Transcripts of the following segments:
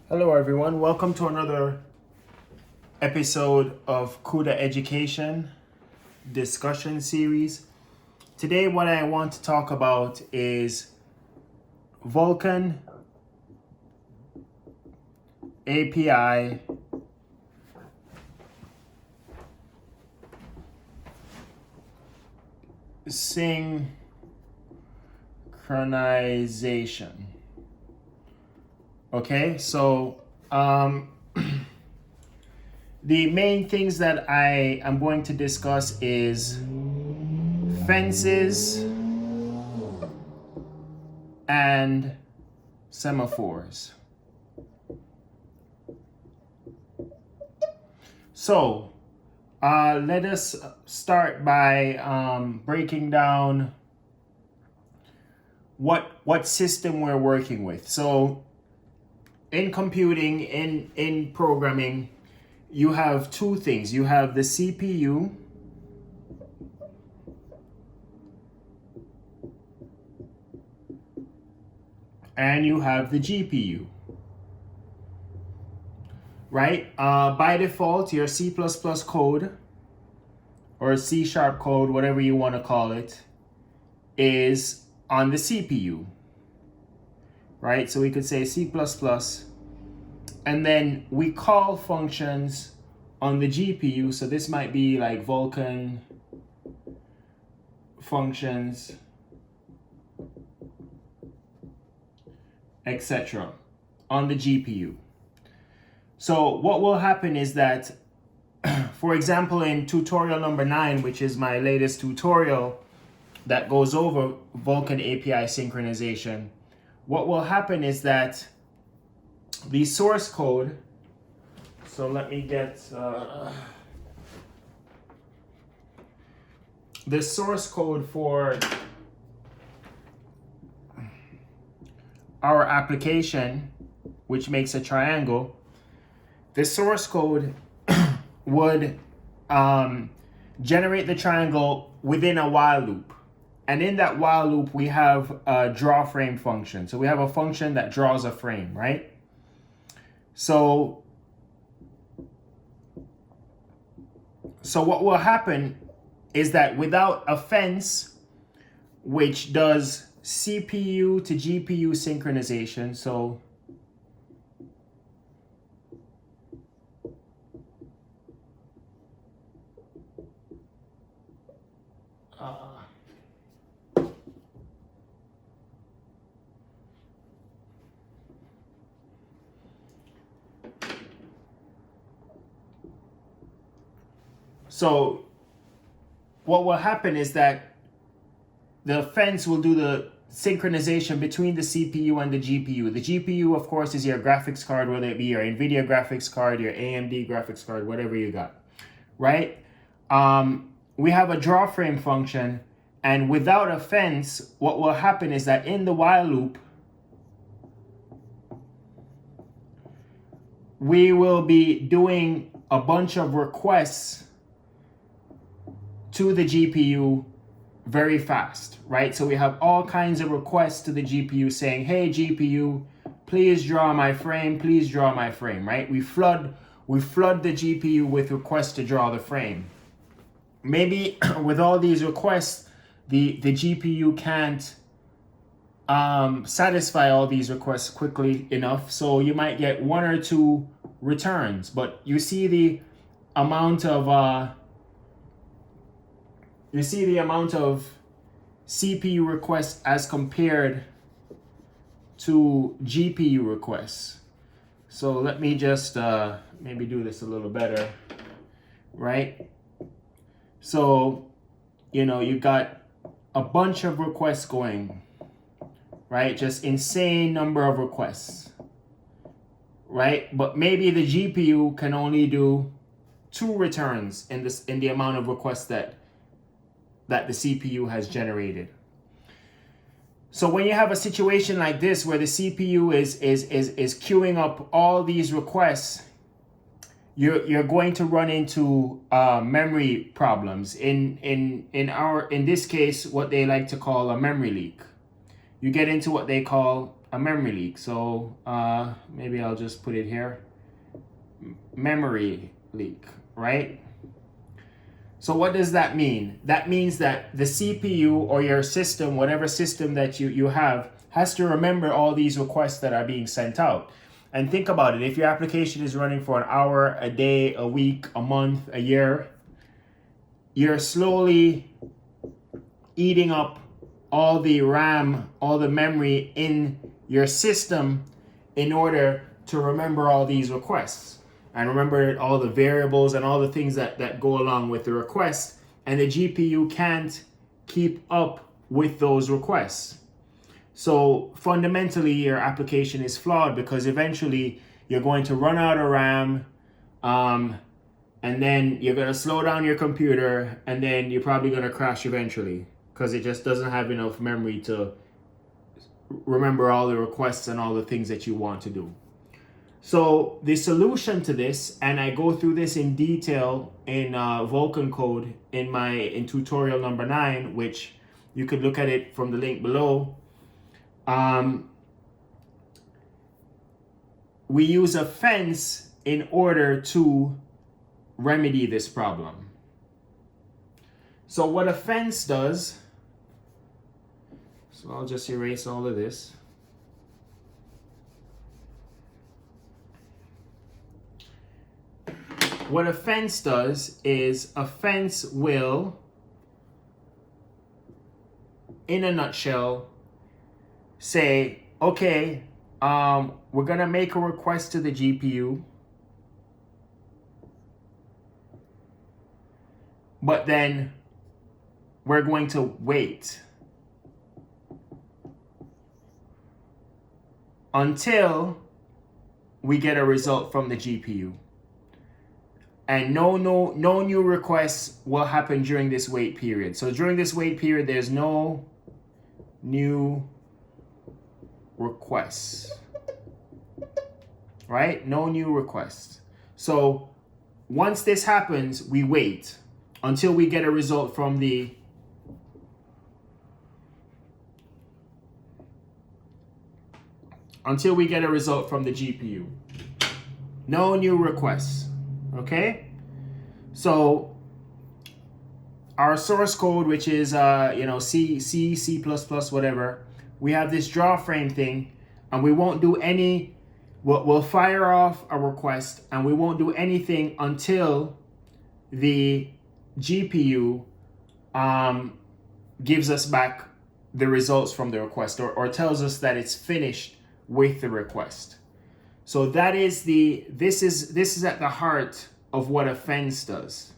Hello everyone, welcome to another episode of Cuda Education discussion series. Today what I want to talk about is Vulkan API synchronization. Okay, so the main things that I am going to discuss is fences and semaphores. So let us start by breaking down what system we're working with. So in computing, in programming, you have two things. You have the CPU and you have the GPU, right? By default, your C++ code or C# code, whatever you want to call it, is on the CPU, right? So we could say C++, and then we call functions on the GPU. So this might be like Vulkan functions, etc. on the GPU. So what will happen is that, for example, in tutorial number 9, which is my latest tutorial that goes over Vulkan API synchronization, what will happen is that the source code, so let me get the source code for our application, which makes a triangle. The source code would generate the triangle within a while loop. And in that while loop, we have a draw frame function. So we have a function that draws a frame, right? So what will happen is that without a fence, which does CPU to GPU synchronization, so So what will happen is that the fence will do the synchronization between the CPU and the GPU. The GPU, of course, is your graphics card, whether it be your NVIDIA graphics card, your AMD graphics card, whatever you got, right? We have a draw frame function, and without a fence, what will happen is that in the while loop, we will be doing a bunch of requests to the GPU very fast, right? So we have all kinds of requests to the GPU saying, hey GPU, please draw my frame, please draw my frame, right? We flood the GPU with requests to draw the frame. Maybe with all these requests, the GPU can't satisfy all these requests quickly enough, so you might get one or two returns, but you see the amount of CPU requests as compared to GPU requests. So let me just maybe do this a little better, right? So, you got a bunch of requests going, right? Just insane number of requests, right? But maybe the GPU can only do 2 returns in the amount of requests that the CPU has generated. So when you have a situation like this where the CPU is queuing up all these requests, you're going to run into memory problems. In this case, what they like to call a memory leak. You get into what they call a memory leak. So maybe I'll just put it here. Memory leak, right? So what does that mean? That means that the CPU or your system, whatever system that you have, has to remember all these requests that are being sent out. And think about it. If your application is running for an hour, a day, a week, a month, a year, you're slowly eating up all the RAM, all the memory in your system in order to remember all these requests. And remember all the variables and all the things that go along with the request. And the GPU can't keep up with those requests. So fundamentally, your application is flawed because eventually you're going to run out of RAM, and then you're going to slow down your computer, and then you're probably going to crash eventually because it just doesn't have enough memory to remember all the requests and all the things that you want to do. So the solution to this, and I go through this in detail in Vulkan code in tutorial number 9, which you could look at it from the link below. We use a fence in order to remedy this problem. So what a fence does, so I'll just erase all of this. What a fence does is a fence will, in a nutshell, say, okay, we're gonna make a request to the GPU, but then we're going to wait until we get a result from the GPU. And no new requests will happen during this wait period. So during this wait period, there's no new requests, right? No new requests. So once this happens, we wait until we get a result from the GPU. No new requests. Okay, so our source code, which is C++, whatever, we have this draw frame thing, and we won't do any. We'll fire off a request, and we won't do anything until the GPU gives us back the results from the request, or tells us that it's finished with the request. So that is this is at the heart of what a fence does,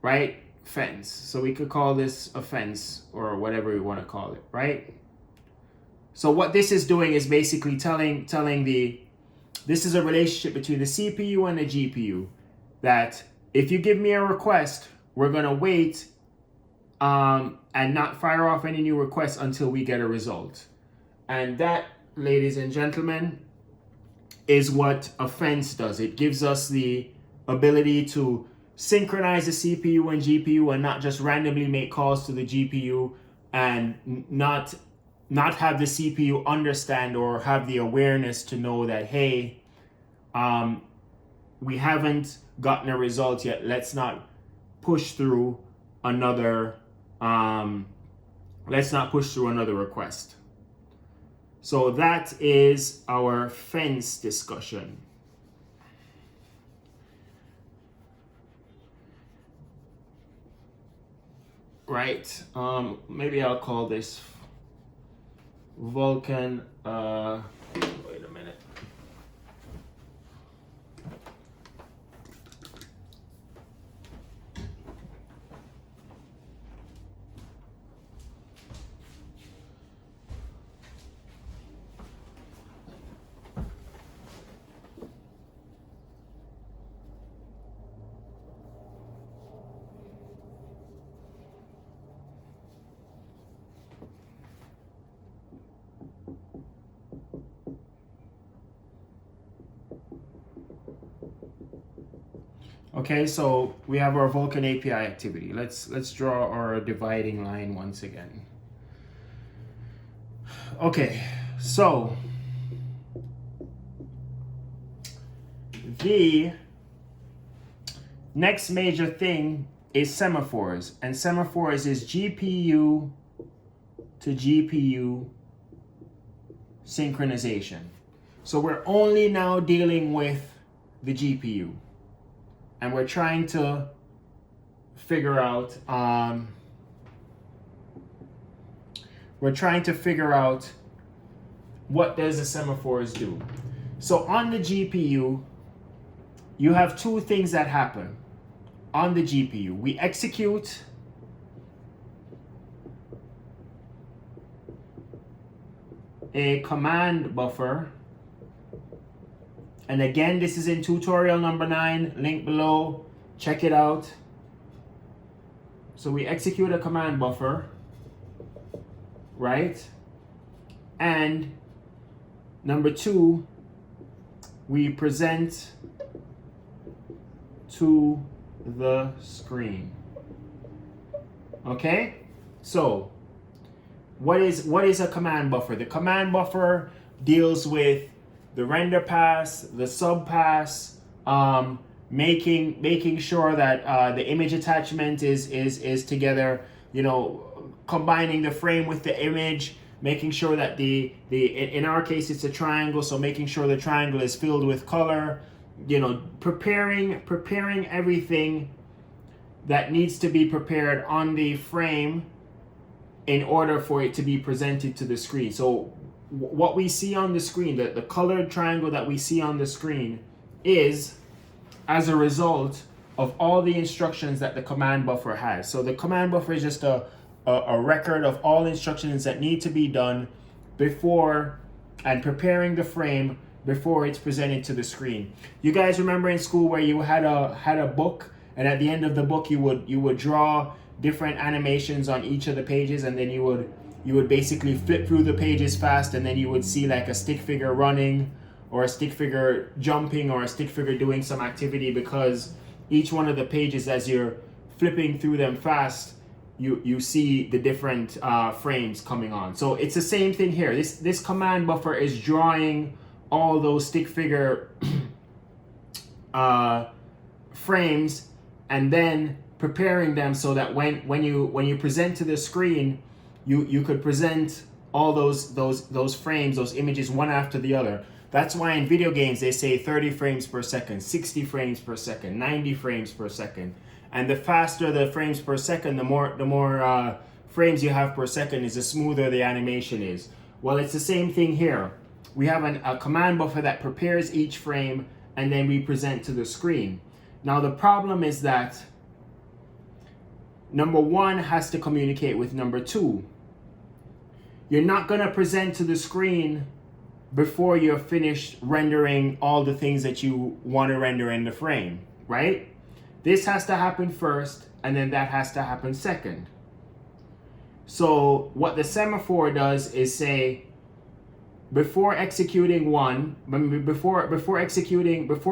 right? Fence. So we could call this a fence or whatever we want to call it, right? So what this is doing is basically telling this is a relationship between the CPU and the GPU, that if you give me a request, we're gonna wait and not fire off any new requests until we get a result. And that, ladies and gentlemen, is what a fence does. It gives us the ability to synchronize the CPU and GPU and not just randomly make calls to the GPU and not have the CPU understand or have the awareness to know that, hey, we haven't gotten a result yet. Let's not push through another request. So that is our fence discussion. Right. Maybe I'll call this Vulkan. Wait a minute. Okay, so we have our Vulkan API activity. Let's draw our dividing line once again. Okay, So the next major thing is semaphores, and semaphores is GPU to GPU synchronization. So we're only now dealing with the GPU, and we're trying to figure out what does the semaphores do. So on the GPU, you have two things that happen. On the GPU, we execute a command buffer, and again, this is in tutorial number 9, link below, check it out. So we execute a command buffer, right? And number 2, we present to the screen. Okay? So what is a command buffer? The command buffer deals with the render pass, the sub pass, making sure that the image attachment is together, you know, combining the frame with the image, making sure that in our case it's a triangle, so making sure the triangle is filled with color, you know, preparing everything that needs to be prepared on the frame in order for it to be presented to the screen. So what we see on the screen, the colored triangle that we see on the screen, is as a result of all the instructions that the command buffer has. So the command buffer is just a record of all instructions that need to be done before and preparing the frame before it's presented to the screen. You guys remember in school where you had a book, and at the end of the book you would draw different animations on each of the pages, and then you would basically flip through the pages fast, and then you would see like a stick figure running, or a stick figure jumping, or a stick figure doing some activity, because each one of the pages, as you're flipping through them fast, you see the different frames coming on. So it's the same thing here. This command buffer is drawing all those stick figure frames, and then preparing them so that when you present to the screen, you could present all those frames, those images, one after the other. That's why in video games they say 30 frames per second, 60 frames per second, 90 frames per second. And the faster the frames per second, the more frames you have per second, is the smoother the animation is. Well, it's the same thing here. We have a command buffer that prepares each frame, and then we present to the screen. Now the problem is that number 1 has to communicate with number 2. You're not going to present to the screen before you're finished rendering all the things that you want to render in the frame, right? This has to happen first, and then that has to happen second. So what the semaphore does is say, before executing before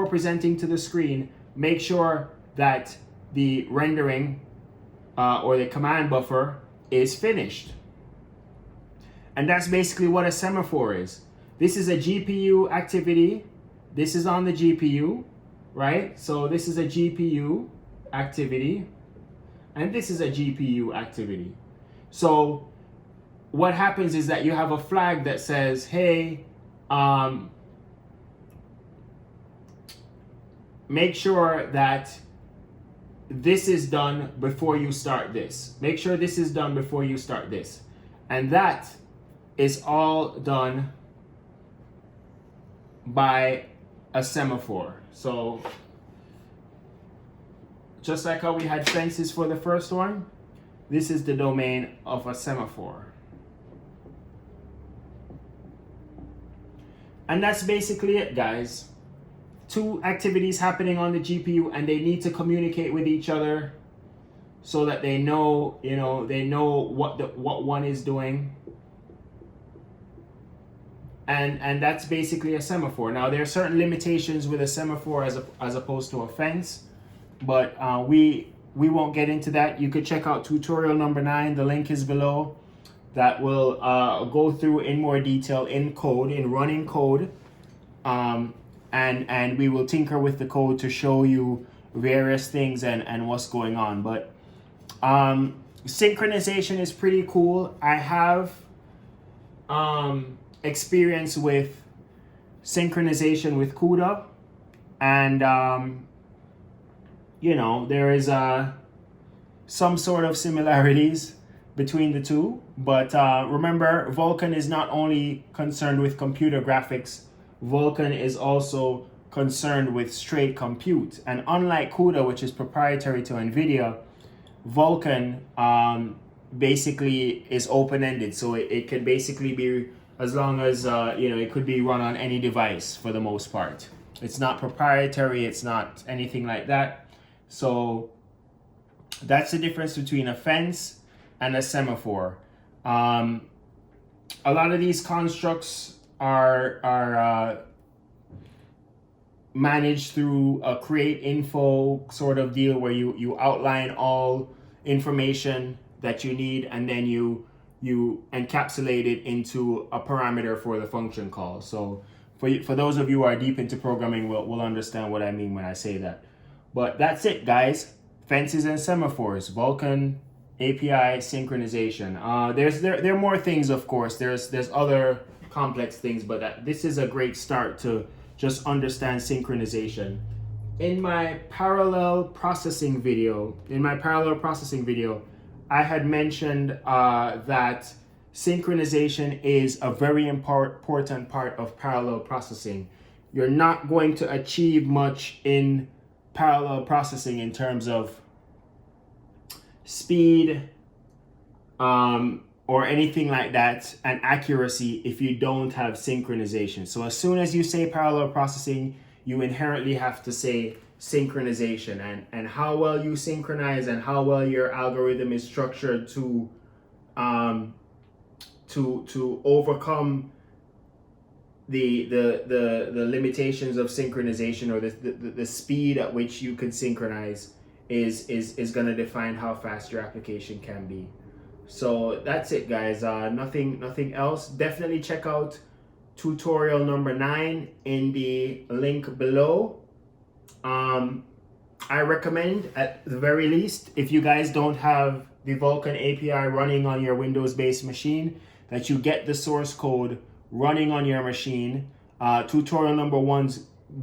presenting to the screen, make sure that the rendering or the command buffer is finished. And that's basically what a semaphore is. This is a GPU activity. This is on the GPU, right? So this is a GPU activity, and this is a GPU activity. So what happens is that you have a flag that says, hey, make sure that this is done before you start this. Make sure this is done before you start this. And that is all done by a semaphore. So just like how we had fences for the first one, this is the domain of a semaphore. And that's basically it, guys. 2 activities happening on the GPU, and they need to communicate with each other so that they know, they know what one is doing. And that's basically a semaphore. Now there are certain limitations with a semaphore as opposed to a fence, but we won't get into that. You could check out tutorial number 9. The link is below. that will go through in more detail in code, in running code, and we will tinker with the code to show you various things and what's going on. But synchronization is pretty cool. I have experience with synchronization with Cuda, and you know, there is some sort of similarities between the two. But remember, Vulkan is not only concerned with computer graphics, Vulkan is also concerned with straight compute. And unlike Cuda, which is proprietary to NVIDIA, Vulkan basically is open-ended. So it can basically be, as long as, you know, it could be run on any device for the most part. It's not proprietary, it's not anything like that. So that's the difference between a fence and a semaphore. A lot of these constructs are managed through a create info sort of deal, where you outline all information that you need, and then you encapsulate it into a parameter for the function call. So for those of you who are deep into programming, will understand what I mean when I say that. But that's it, guys. Fences and semaphores, Vulkan API synchronization. There are more things, of course. There's other complex things, but this is a great start to just understand synchronization. In my parallel processing video, I had mentioned that synchronization is a very important part of parallel processing. You're not going to achieve much in parallel processing in terms of speed or anything like that, and accuracy, if you don't have synchronization. So as soon as you say parallel processing, you inherently have to say synchronization, and how well you synchronize and how well your algorithm is structured to overcome the limitations of synchronization, or the speed at which you can synchronize is going to define how fast your application can be. So that's it, guys. Nothing else. Definitely check out tutorial number 9 in the link below. I recommend, at the very least, if you guys don't have the Vulkan API running on your Windows-based machine, that you get the source code running on your machine. Tutorial number 1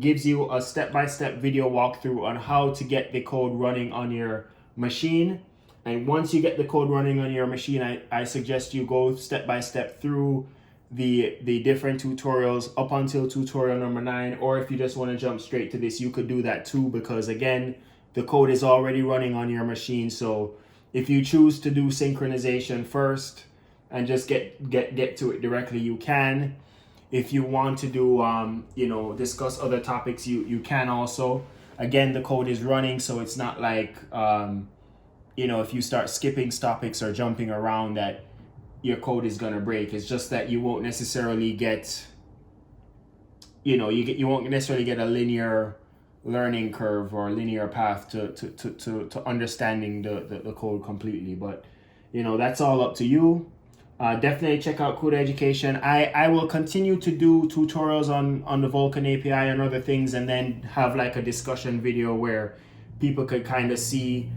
gives you a step-by-step video walkthrough on how to get the code running on your machine. And once you get the code running on your machine, I suggest you go step-by-step through the different tutorials up until tutorial number 9. Or if you just want to jump straight to this, you could do that too, because again, the code is already running on your machine. So if you choose to do synchronization first and just get to it directly, you can. If you want to do you know, discuss other topics, you can also. Again, the code is running, so it's not like you know, if you start skipping topics or jumping around, that your code is gonna break. It's just that you won't necessarily get, you know, you won't necessarily get a linear learning curve or linear path to understanding the code completely. But you know, that's all up to you. Definitely check out Cuda Education. I will continue to do tutorials on the Vulkan API and other things, and then have like a discussion video where people could kind of see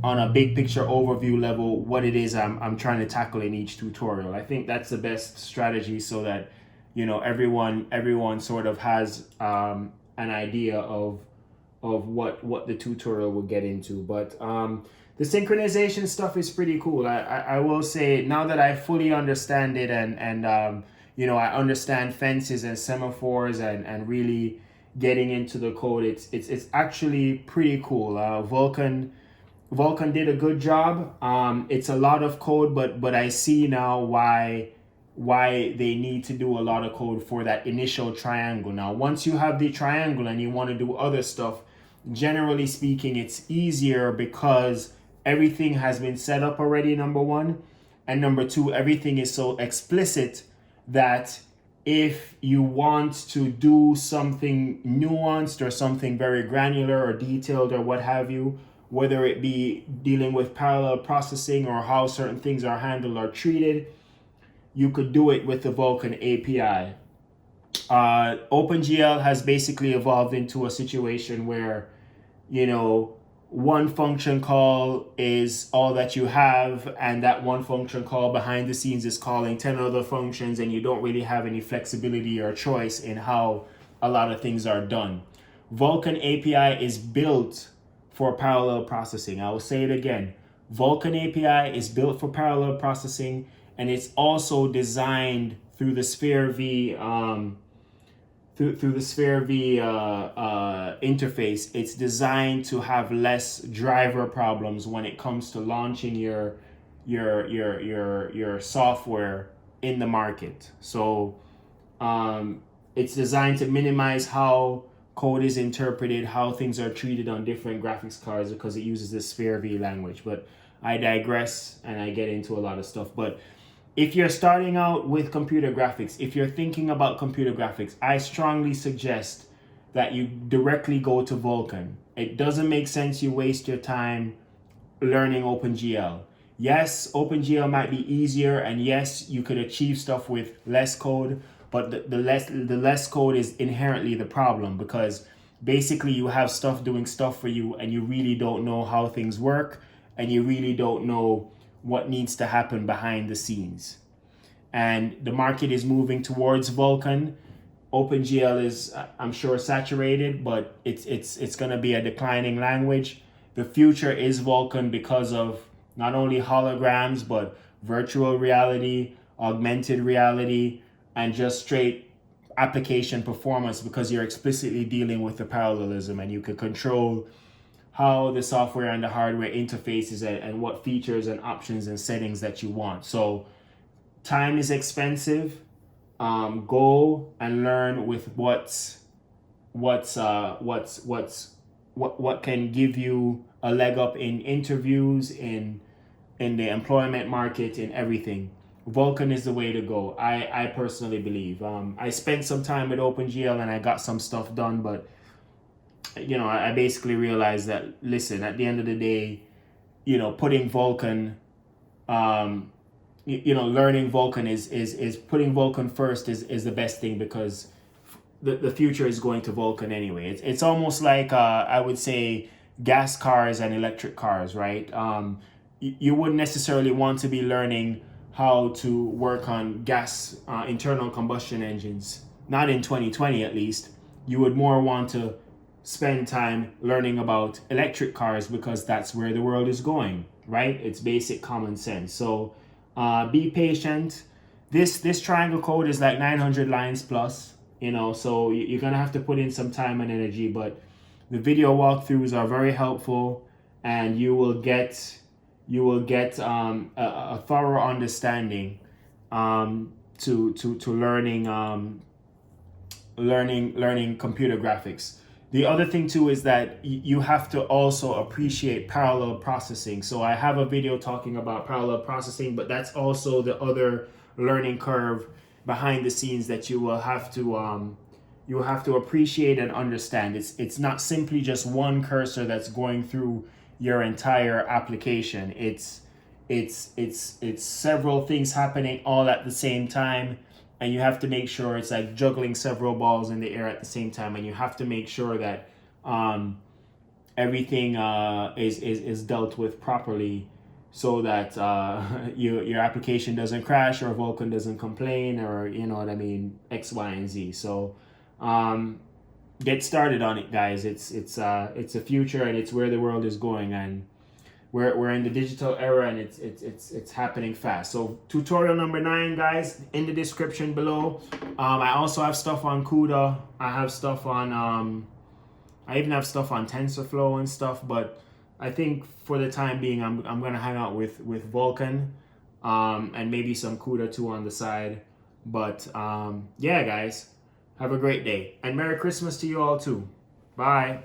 on a big picture overview level what it is I'm trying to tackle in each tutorial. I think that's the best strategy, so that, you know, everyone sort of has an idea of what the tutorial will get into. But the synchronization stuff is pretty cool. I will say, now that I fully understand it, and you know, I understand fences and semaphores and really getting into the code, it's actually pretty cool. Vulkan did a good job. It's a lot of code, but I see now why they need to do a lot of code for that initial triangle. Now, once you have the triangle and you want to do other stuff, generally speaking, it's easier because everything has been set up already, number 1. And number 2, everything is so explicit that if you want to do something nuanced or something very granular or detailed or what have you, whether it be dealing with parallel processing or how certain things are handled or treated, you could do it with the Vulkan API. OpenGL has basically evolved into a situation where, you know, one function call is all that you have, and that one function call behind the scenes is calling 10 other functions, and you don't really have any flexibility or choice in how a lot of things are done. Vulkan API is built for parallel processing. I will say it again. Vulkan API is built for parallel processing, and it's also designed through the Sphere V through the Sphere V interface. It's designed to have less driver problems when it comes to launching your software in the market. So it's designed to minimize how code is interpreted, how things are treated on different graphics cards, because it uses the Sphere V language. But I digress and I get into a lot of stuff. But if you're starting out with computer graphics, if you're thinking about computer graphics, I strongly suggest that you directly go to Vulkan. It doesn't make sense you waste your time learning OpenGL. Yes, OpenGL might be easier, and yes, you could achieve stuff with less code, but the less code is inherently the problem, because basically you have stuff doing stuff for you, and you really don't know how things work, and you really don't know what needs to happen behind the scenes. And the market is moving towards Vulkan. OpenGL is, I'm sure, saturated, but it's going to be a declining language. The future is Vulkan because of not only holograms, but virtual reality, augmented reality, and just straight application performance, because you're explicitly dealing with the parallelism, and you can control how the software and the hardware interfaces and what features and options and settings that you want. So time is expensive. Go and learn with what can give you a leg up in interviews, in the employment market, in everything. Vulkan is the way to go. I personally believe. I spent some time with OpenGL and I got some stuff done, but you know, I basically realized that, listen, at the end of the day, you know, putting Vulkan, learning Vulkan is putting Vulkan first is the best thing, because the future is going to Vulkan anyway. It's almost like, I would say, gas cars and electric cars, right? You wouldn't necessarily want to be learning how to work on gas internal combustion engines, not in 2020 at least. You would more want to spend time learning about electric cars, because that's where the world is going, right? It's basic common sense. So be patient. This triangle code is like 900 lines plus, you know, so you're gonna have to put in some time and energy, but the video walkthroughs are very helpful, and you will get a thorough understanding to learning computer graphics. The other thing too is that you have to also appreciate parallel processing. So I have a video talking about parallel processing, but that's also the other learning curve behind the scenes that you will have to appreciate and understand. It's not simply just one cursor that's going through your entire application. It's several things happening all at the same time. And you have to make sure it's like juggling several balls in the air at the same time. And you have to make sure that everything is dealt with properly, so that your application doesn't crash, or Vulkan doesn't complain, or, you know what I mean, X, Y, and Z. So get started on it, guys. It's a future, and it's where the world is going, and we're in the digital era, and it's happening fast. So tutorial number 9, guys, in the description below. I also have stuff on Cuda. I have stuff on I even have stuff on TensorFlow and stuff, but I think for the time being, I'm gonna hang out with Vulkan, and maybe some Cuda too on the side. But yeah, guys, have a great day, and Merry Christmas to you all too. Bye.